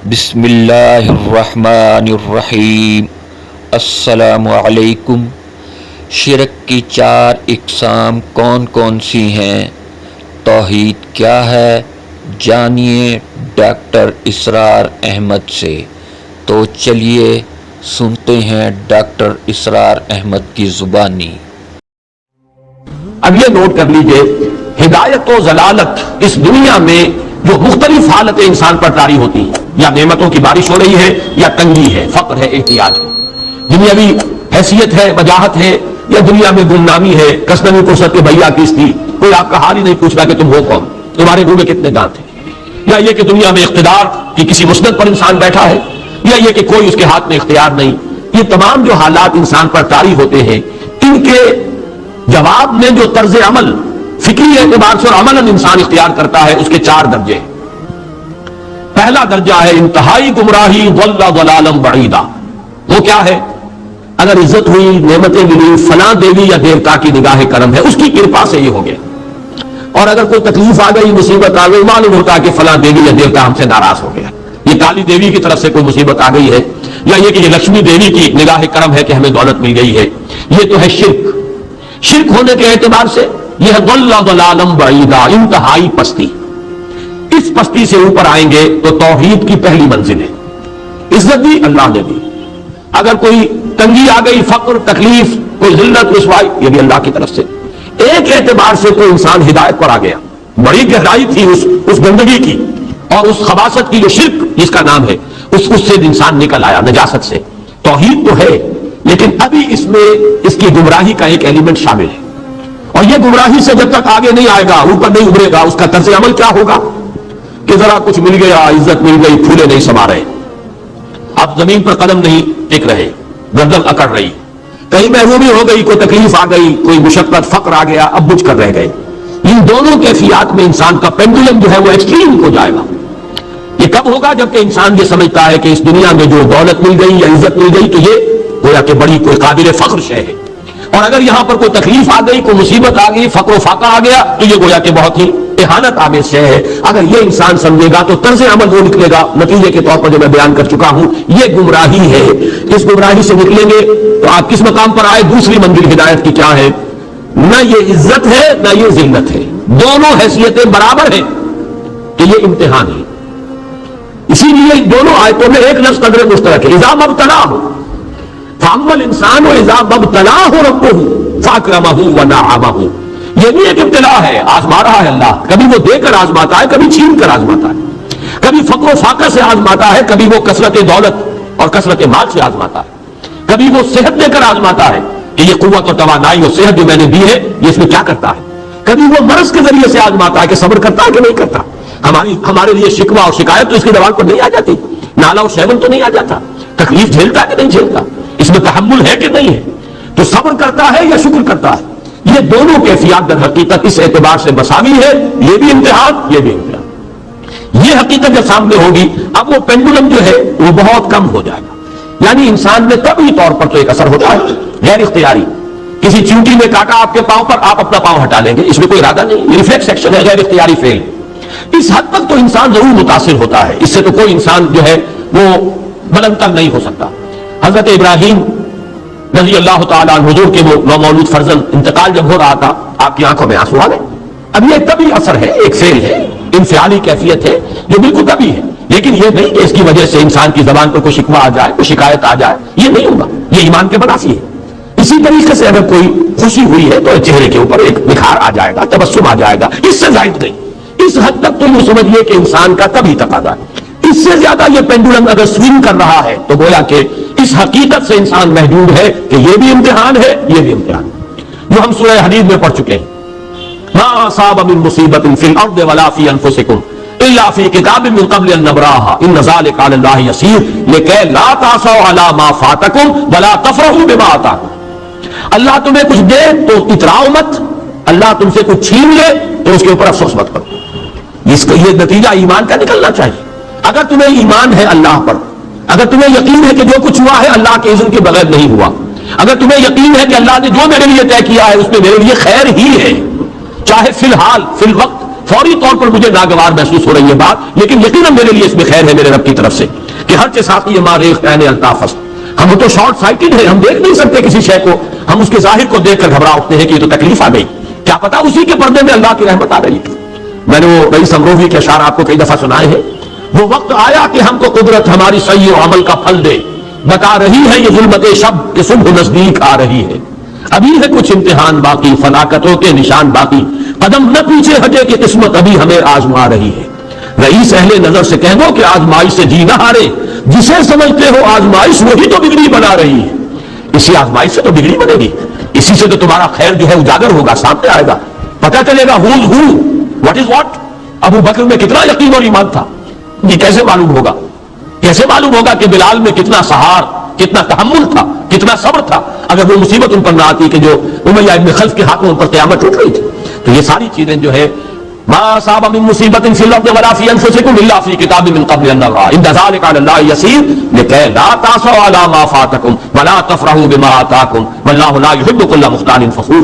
بسم اللہ الرحمن الرحیم۔ السلام علیکم۔ شرک کی 4 اقسام کون کون سی ہیں؟ توحید کیا ہے؟ جانیے ڈاکٹر اسرار احمد سے۔ تو چلیے سنتے ہیں ڈاکٹر اسرار احمد کی زبانی۔ اب یہ نوٹ کر لیجئے، ہدایت و ضلالت اس دنیا میں جو مختلف حالتیں انسان پر طاری ہوتی ہیں، یا نعمتوں کی بارش ہو رہی ہے، یا تنگی ہے، فقر ہے، احتیاج ہے، دنیاوی حیثیت ہے، وجاہت ہے، یا دنیا میں گمنامی ہے، کسنوی فرصت کے بھیا کس تھی، کوئی آپ کا حال ہی نہیں پوچھ رہا کہ تم ہو کون، تمہارے منہ میں کتنے دانت ہیں، یا یہ کہ دنیا میں اقتدار کی کسی مسند پر انسان بیٹھا ہے، یا یہ کہ کوئی اس کے ہاتھ میں اختیار نہیں۔ یہ تمام جو حالات انسان پر طاری ہوتے ہیں، ان کے جواب میں جو طرز عمل فکری اعتبار سے اور عملاً انسان اختیار کرتا ہے، اس کے 4 درجے ہیں۔ پہلا درجہ ہے انتہائی گمراہی، ضل ضلالا بعیدا۔ وہ کیا ہے؟ اگر عزت ہوئی، نعمتیں ملی، فلاں دیوی یا دیوتا کی نگاہ کرم ہے، اس کی کرپا سے یہ ہو گیا، اور اگر کوئی تکلیف آ گئی، مصیبت آ گئی، معلوم ہوتا ہے کہ فلاں دیوی یا دیوتا ہم سے ناراض ہو گیا، یہ کالی دیوی کی طرف سے کوئی مصیبت آ گئی ہے، یا یہ کہ یہ لکشمی دیوی کی نگاہ کرم ہے کہ ہمیں دولت مل گئی ہے۔ یہ تو ہے شرک۔ شرک ہونے کے اعتبار سے یہ ہے ضل ضلالا بعیدا، انتہائی پستی۔ اس پستی سے اوپر آئیں گے تو توحید کی پہلی منزل ہے۔ عزت دی اللہ نے دی، اگر کوئی تنگی آ گئی، فقر، تکلیف، کوئی ذلت، رسوائی، یہ بھی اللہ کی طرف سے۔ ایک اعتبار سے تو انسان ہدایت پر آ گیا، بڑی گہرائی تھی اس گندگی کی اور اس خباثت کی جو شرک جس کا نام ہے، اس سے انسان نکل آیا، نجاست سے۔ توحید تو ہے، لیکن ابھی اس میں اس کی گمراہی کا ایک ایلیمنٹ شامل ہے، اور یہ گمراہی سے جب تک آگے نہیں آئے گا، اوپر نہیں ابھرے گا، اس کا طرز عمل کیا ہوگا کہ ذرا کچھ مل گیا، عزت مل گئی، پھولے نہیں سما رہے، اب زمین پر قدم نہیں ٹک رہے، گردن اکڑ رہی، کہیں محرومی ہو گئی، کوئی تکلیف آ گئی، کوئی مشقت، فقر آ گیا، اب بجھ کر رہ گئے۔ ان دونوں کیفیات میں انسان کا پینڈولم جو ہے وہ ایکسٹریم ہو جائے گا۔ یہ کب ہوگا؟ جبکہ انسان یہ سمجھتا ہے کہ اس دنیا میں جو دولت مل گئی یا عزت مل گئی تو یہ گویا کہ بڑی کوئی قابل فخر شے ہے، اور اگر یہاں پر کوئی تکلیف آ گئی، کوئی مصیبت آ گئی، فقر و فاقہ آ گیا تو یہ گویا کہ بہت ہی اہانت آمیز شے ہے۔ اگر یہ انسان سمجھے گا تو طرز عمل وہ نکلے گا، نتیجے کے طور پر جو میں بیان کر چکا ہوں، یہ گمراہی ہے۔ اس گمراہی سے نکلیں گے تو آپ کس مقام پر آئے؟ دوسری منزل ہدایت کی کیا ہے؟ نہ یہ عزت ہے نہ یہ ذلت ہے، دونوں حیثیتیں برابر ہیں کہ یہ امتحان ہے۔ اسی لیے دونوں آیتوں میں ایک لفظ قدر مشترک ہے، اذا مبتلاہ فاما الانسان اذا مبتلاہ ربہ فاکرمہ ونعمہ۔ یہ بھی ایک ابتلا ہے، آزما رہا ہے اللہ، کبھی وہ دے کر آزماتا ہے، کبھی چھین کر آزماتا ہے، کبھی فقر و فاقہ سے آزماتا ہے، کبھی وہ کثرت دولت اور کثرت مال سے آزماتا ہے، کبھی وہ صحت دے کر آزماتا ہے کہ یہ قوت و توانائی اور صحت جو میں نے دی ہے یہ اس میں کیا کرتا ہے، کبھی وہ مرض کے ذریعے سے آزماتا ہے کہ صبر کرتا ہے کہ نہیں کرتا۔ ہمارے لیے شکوہ اور شکایت تو اس کی زبان پر نہیں آ جاتی، نالا اور شیون تو نہیں آ جاتا، تکلیف جھیلتا ہے کہ نہیں جھیلتا، اس میں تحمل ہے کہ نہیں ہے، تو صبر کرتا ہے یا شکر کرتا ہے۔ یہ دونوں کیفیات در حقیقت اس اعتبار سے مساوی ہے، یہ بھی امتحان، یہ بھی امتحان۔ یہ حقیقت جب سامنے ہوگی، اب وہ پینڈولم جو ہے وہ بہت کم ہو جائے گا، یعنی انسان میں طبعی طور پر تو ایک اثر ہوتا ہے غیر اختیاری، کسی چیونٹی نے کاٹا آپ کے پاؤں پر، آپ اپنا پاؤں ہٹا لیں گے، اس میں کوئی ارادہ نہیں، ریفلیکس ایکشن ہے، غیر اختیاری فعل۔ اس حد تک تو انسان ضرور متاثر ہوتا ہے، اس سے تو کوئی انسان جو ہے وہ بلند تر نہیں ہو سکتا۔ حضرت ابراہیم رضی اللہ تعالیٰ عنہ، حضور کے وہ نومولود فرزند، انتقال جب ہو رہا تھا، آپ کی آنکھوں میں آنسو آ گئے۔ اب یہ طبعی اثر ہے، ایک فعل ہے، انفعالی کیفیت ہے جو بالکل طبعی ہے، لیکن یہ نہیں کہ اس کی وجہ سے انسان کی زبان پر کوئی شکوہ آ جائے، کوئی شکایت آ جائے، یہ نہیں ہوگا، یہ ایمان کے برعکس ہے۔ اسی طریقے سے اگر کوئی خوشی ہوئی ہے تو چہرے کے اوپر ایک نکھار آ جائے گا، تبسم آ جائے گا، اس سے زائد نہیں۔ اس حد تک تو یہ سمجھیے کہ انسان کا طبعی تقاضا ہے۔ اس سے زیادہ یہ پینڈولم اگر سوئنگ کر رہا ہے تو گویا کہ اس حقیقت سے انسان محدود ہے کہ یہ بھی امتحان ہے، یہ بھی امتحان ہے، جو ہم سورہ حدید میں پڑھ چکے ہیں۔ ما اصاب من مصیبت فی الارض ولا فی انفسکم الا فی کتاب من قبل ان نبراها ان ذلک علی اللہ یسیر لکی لا تعصوا علی ما فاتکم ولا تفرحوا بما آتاکم۔ اللہ تمہیں کچھ دے تو اتراؤ مت، اللہ تم سے کچھ چھین لے تو اس کے اوپر افسوس مت کرو۔ اس کا یہ نتیجہ ایمان کا نکلنا چاہیے۔ اگر تمہیں ایمان ہے اللہ پر، اگر تمہیں یقین ہے کہ جو کچھ ہوا ہے اللہ کے اذن کے بغیر نہیں ہوا، اگر تمہیں یقین ہے کہ اللہ نے جو میرے لیے طے کیا ہے اس میں میرے لیے خیر ہی ہے، چاہے فی الحال، فی الوقت، فوری طور پر مجھے ناگوار محسوس ہو رہی ہے بات، لیکن یقیناً میرے لیے اس میں خیر ہے میرے رب کی طرف سے کہ ہر کے ساتھ یہ ماریخ عین الطاف، ہم تو شارٹ سائٹڈ ہیں، ہم دیکھ نہیں سکتے کسی شے کو، ہم اس کے ظاہر کو دیکھ کر گھبرا اٹھتے ہیں کہ یہ تو تکلیف آ گئی، کیا پتا اسی کے پردے میں اللہ کی رحمت آ رہی ہے۔ میں نے وہ رئیس امروہی کے اشعار آپ کو کئی دفعہ سنائے ہیں، وہ وقت آیا کہ ہم کو قدرت ہماری صحیح و عمل کا پھل دے، بتا رہی ہے یہ ظلمت شب کہ صبح نزدیک آ رہی ہے، ابھی ہے کچھ امتحان باقی، فلاکتوں کے نشان باقی، قدم نہ پیچھے ہٹے کہ قسمت ابھی ہمیں آزما رہی ہے۔ رئیس اہل نظر سے کہہ دو کہ آزمائش سے جی نہ ہارے، جسے سمجھتے ہو آزمائش وہی تو بگڑی بنا رہی ہے۔ اسی آزمائش سے تو بگڑی بنے گی، اسی سے تو تمہارا خیر جو ہے اجاگر ہوگا، سامنے آئے گا، پتہ چلے گا who's who, what is what۔ ابو بکر میں کتنا یقین اور ایمان تھا، یہ کیسے معلوم ہوگا؟ کیسے معلوم ہوگا کہ بلال میں کتنا سہار، کتنا تحمل تھا، کتنا صبر تھا، اگر وہ مصیبت ان پر نہ آتی کہ جو امیہ ابن خلف کے ہاتھوں ان پر قیامت ٹوٹ رہی تھی۔ تو یہ ساری چیزیں جو ہے ما اصاب من مصیبت فی الارض ولا فی انفسکم الا فی کتاب من قبل ان نبرأ ان ذلک علی اللہ یسیر لکی لا تأسوا علی ما فاتکم ولا تفرحوا بما آتاکم واللہ لا یحب کل مختال فخور۔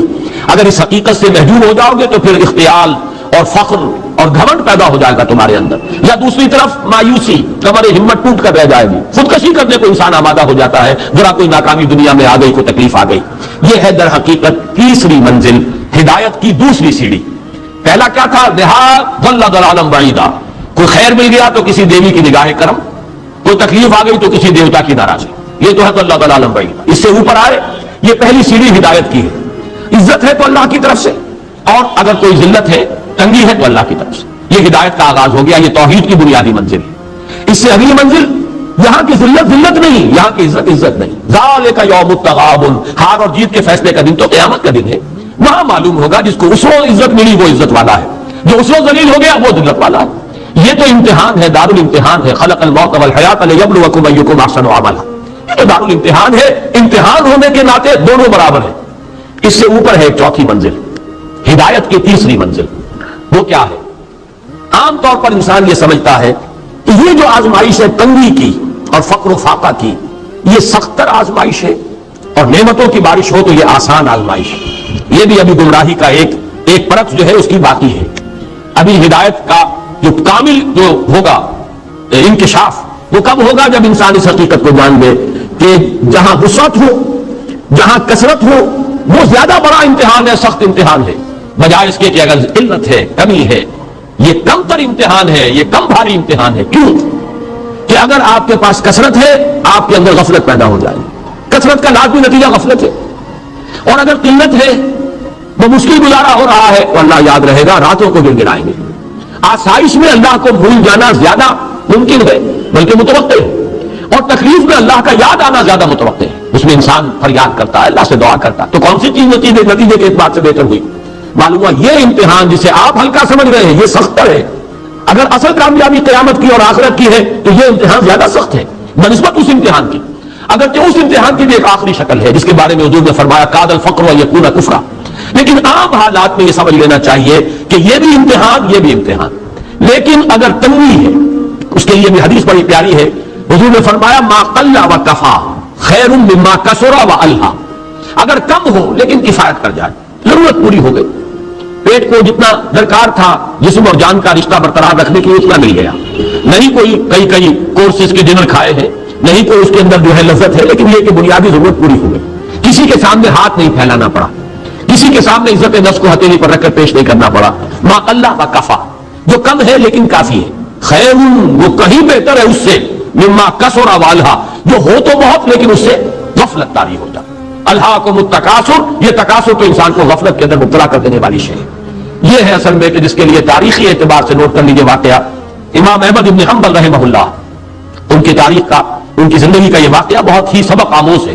اگر اس حقیقت سے محجوب ہو جاؤ گے تو پھر اختیال اور فخر اور گھمنڈ پیدا ہو جائے گا تمہارے اندر، یا دوسری طرف مایوسی، تمہاری ہمت ٹوٹ کر رہ جائے گی، خودکشی کرنے کو انسان آمادہ ہو جاتا ہے ذرا کوئی ناکامی دنیا میں آ گئی، کوئی تکلیف آ گئی۔ یہ ہے در حقیقت تیسری منزل، ہدایت کی دوسری سیڑھی۔ پہلا کیا تھا؟ ضل ضلالا بعیدا، کوئی خیر مل گیا تو کسی دیوی کی نگاہ کرم، کوئی تکلیف آ گئی تو کسی دیوتا کی ناراضی، یہ تو ہے ضل ضلالا بعیدا۔ اس سے اوپر آئے، یہ پہلی سیڑھی ہدایت کی ہے، عزت ہے تو اللہ کی طرف سے، اور اگر کوئی ذلت ہے، تنگی ہے تو اللہ کی طرف سے، یہ ہدایت کا آغاز ہو گیا، یہ توحید کی بنیادی منزل ہے۔ اس سے اگلی منزل، یہاں کی ذلت ذلت نہیں، یہاں کی عزت عزت نہیں۔ ذالک یوم التغابن، ہار اور جیت کے فیصلے کا دن تو قیامت کا دن ہے، وہاں معلوم ہوگا جس کو اس وقت عزت ملی وہ عزت والا ہے، جو اس وقت ذلیل ہو گیا وہ ذلت والا ہے۔ یہ تو امتحان ہے، دار الامتحان ہے، خلق الموت والحیات لیبلوکم ایکم احسن عملا، یہ تو دار الامتحان ہے، امتحان ہونے کے ناطے دونوں برابر ہیں۔ اس سے اوپر ہے ایک چوتھی منزل، ہدایت کی تیسری منزل، وہ کیا ہے؟ عام طور پر انسان یہ سمجھتا ہے کہ یہ جو آزمائش ہے تنگی کی اور فقر و فاقہ کی، یہ سختر آزمائش ہے، اور نعمتوں کی بارش ہو تو یہ آسان آزمائش ہے۔ یہ بھی ابھی گمراہی کا ایک پرت جو ہے اس کی باقی ہے۔ ابھی ہدایت کا جو کامل جو ہوگا انکشاف وہ کب ہوگا؟ جب انسان اس حقیقت کو جان لے کہ جہاں وسعت ہو، جہاں کثرت ہو، وہ زیادہ بڑا امتحان ہے، سخت امتحان ہے، بجائے اس کے کہ اگر قلت ہے، کمی ہے، یہ کم تر امتحان ہے، یہ کم بھاری امتحان ہے۔ کیوں؟ کہ اگر آپ کے پاس کثرت ہے، آپ کے اندر غفلت پیدا ہو جائے گی، کثرت کا لازمی نتیجہ غفلت ہے، اور اگر قلت ہے، وہ مشکل گزارا ہو رہا ہے تو اللہ یاد رہے گا، راتوں کو گن گنائیں گے۔ آسائش میں اللہ کو بھول جانا زیادہ ممکن ہے بلکہ متوقع ہے، اور تکلیف میں اللہ کا یاد آنا زیادہ متوقع ہے۔ اس میں انسان فریاد کرتا ہے، اللہ سے دعا کرتا ہے، تو کون سی چیز نتیجے کے اعتبار سے بہتر ہوئی؟ معلوم ہوا یہ امتحان جسے آپ ہلکا سمجھ رہے ہیں یہ سخت ہے، اگر اصل کامیابی قیامت کی اور آخرت کی ہے تو یہ امتحان زیادہ سخت ہے بنسبت اس امتحان کی، اگرچہ اس امتحان کی بھی ایک آخری شکل ہے جس کے بارے میں حضور نے فرمایا کاد الفقر و یکون کفرا، لیکن عام حالات میں یہ سمجھ لینا چاہیے کہ یہ بھی امتحان، یہ بھی امتحان۔ لیکن اگر تنگی ہے، اس کے لیے بھی حدیث بڑی پیاری ہے، حضور نے فرمایا ما قل و کفا خیر مما کثر و الہا، اگر کم ہو لیکن کفایت کر جائے، ضرورت پوری ہو گئی، پیٹ کو جتنا درکار تھا جسم اور جان کا رشتہ برقرار رکھنے کے لیے اتنا مل گیا، نہیں کوئی کئی کورسز کے ڈنر کھائے ہیں، نہیں کوئی اس کے اندر جو ہے لذت ہے، لیکن یہ کہ بنیادی ضرورت پوری ہو گئی، کسی کے سامنے ہاتھ نہیں پھیلانا پڑا، کسی کے سامنے عزت نفس کو ہتھیلی پر رکھ کر پیش نہیں کرنا پڑا، ما اللہ و کفا، جو کم ہے لیکن کافی ہے، خیر وہ کہیں بہتر ہے اس سے مما کثر و الہا، جو ہو تو بہت لیکن اس سے غفلت طاری ہو جائے۔ الہاکم التکاثر، یہ تکاثر تو انسان کو غفلت کے اندر مبتلا کر دینے والی شے ہے۔ یہ ہے اصل میں کہ جس کے لیے تاریخی اعتبار سے نوٹ کر لیجیے واقعہ امام احمد بن حنبل رحمہ اللہ، ان کی تاریخ کا، ان کی زندگی کا یہ واقعہ بہت ہی سبق آموز ہے۔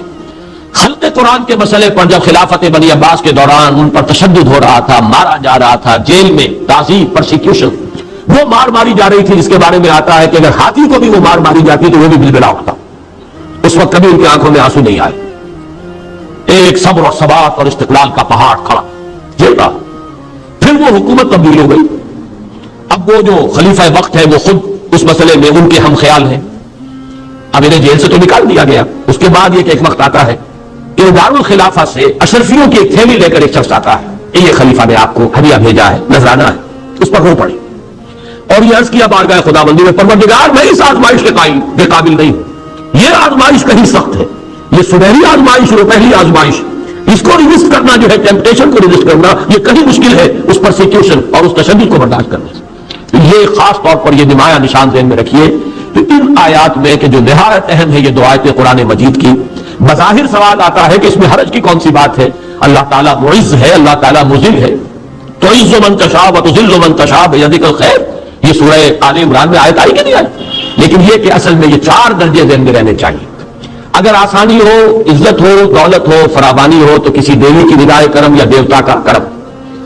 خلق قرآن کے مسئلے پر جب خلافت بنی عباس کے دوران ان پر تشدد ہو رہا تھا، مارا جا رہا تھا، جیل میں تعذیب، پرسیکیوشن، وہ مار ماری جا رہی تھی جس کے بارے میں آتا ہے کہ اگر ہاتھی کو بھی وہ مار ماری جاتی تو وہ بھی بلبلا اٹھتا، اس وقت کبھی ان کی آنکھوں میں آنسو نہیں آئے، ایک صبر اور ثبات اور استقلال کا پہاڑ کھڑا جیتا۔ پھر وہ حکومت تبدیل ہو گئی، اب وہ جو خلیفہ وقت ہے وہ خود اس مسئلے میں ان کے ہم خیال ہیں، اب انہیں جیل سے تو نکال دیا گیا، اس کے بعد یہ کہ ایک وقت آتا ہے کہ دارالخلافہ سے اشرفیوں کی ایک تھیلی لے کر ایک شخص آتا ہے، یہ خلیفہ نے آپ کو ہدیہ بھیجا ہے، نذرانہ ہے، اس پر رو پڑے اور یہ عرض کیا بارگاہ خداوندی میں، پروردگار میں اس آزمائش کے قابل نہیں ہوں، یہ آزمائش کہیں سخت ہے، یہ سنہری آزمائش اور پہلی آزمائش، اس کو ریزسٹ کرنا جو ہے، ٹیمپٹیشن کو ریزسٹ کرنا یہ کہیں مشکل ہے اس پرسیکیوشن اور اس تشدد کو برداشت کرنے سے۔ یہ خاص طور پر یہ نمایاں نشان ذہن میں رکھیے کہ ان آیات میں کہ جو نہایت اہم ہے یہ دو آیتیں قرآن مجید کی، بظاہر سوال آتا ہے کہ اس میں حرج کی کون سی بات ہے؟ اللہ تعالیٰ معز ہے، اللہ تعالیٰ مذل ہے، تعز من تشاء وتذل من تشاء بیدک الخیر، یہ سورہ آل عمران میں آیت آئی کہ نہیں آئی؟ لیکن یہ کہ اصل میں یہ چار درجے ذہن میں رہنے چاہیے۔ اگر آسانی ہو، عزت ہو، دولت ہو، فراوانی ہو تو کسی دیوی کی نگاہ کرم یا دیوتا کا کرم،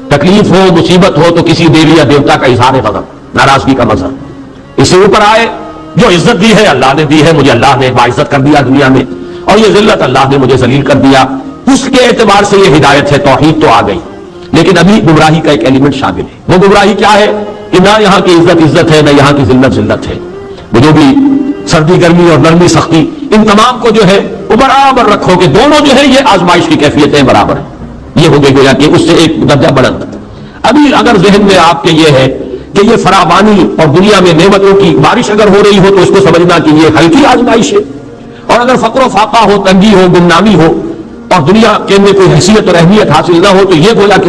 تکلیف ہو، مصیبت ہو تو کسی دیوی یا دیوتا کا اظہار غضب، ناراضگی کا مظہر۔ اس سے اوپر آئے جو عزت دی ہے اللہ نے دی ہے، مجھے اللہ نے باعزت کر دیا دنیا میں، اور یہ ذلت اللہ نے مجھے ذلیل کر دیا، اس کے اعتبار سے یہ ہدایت ہے، توحید تو آ گئی، لیکن ابھی گمراہی کا ایک ایلیمنٹ شامل ہے۔ وہ گمراہی کیا ہے کہ نہ یہاں کی عزت ہے، نہ یہاں کی ذلت ہے، وہ جو بھی سردی گرمی اور نرمی سختی، ان تمام کو جو ہے وہ برابر رکھو کہ دونوں جو ہے یہ آزمائش کی کیفیتیں برابر ہیں، یہ ہو گئی گویا کہ اس سے ایک درجہ بلند۔ ابھی اگر ذہن میں آپ کے یہ ہے کہ یہ فراوانی اور دنیا میں نعمتوں کی بارش اگر ہو رہی ہو تو اس کو سمجھنا کہ یہ ہلکی آزمائش ہے، اور اگر فقر و فاقہ ہو، تنگی ہو، گمنامی ہو اور دنیا کے اندر کوئی حیثیت اور اہمیت حاصل نہ ہو تو یہ گویا کہ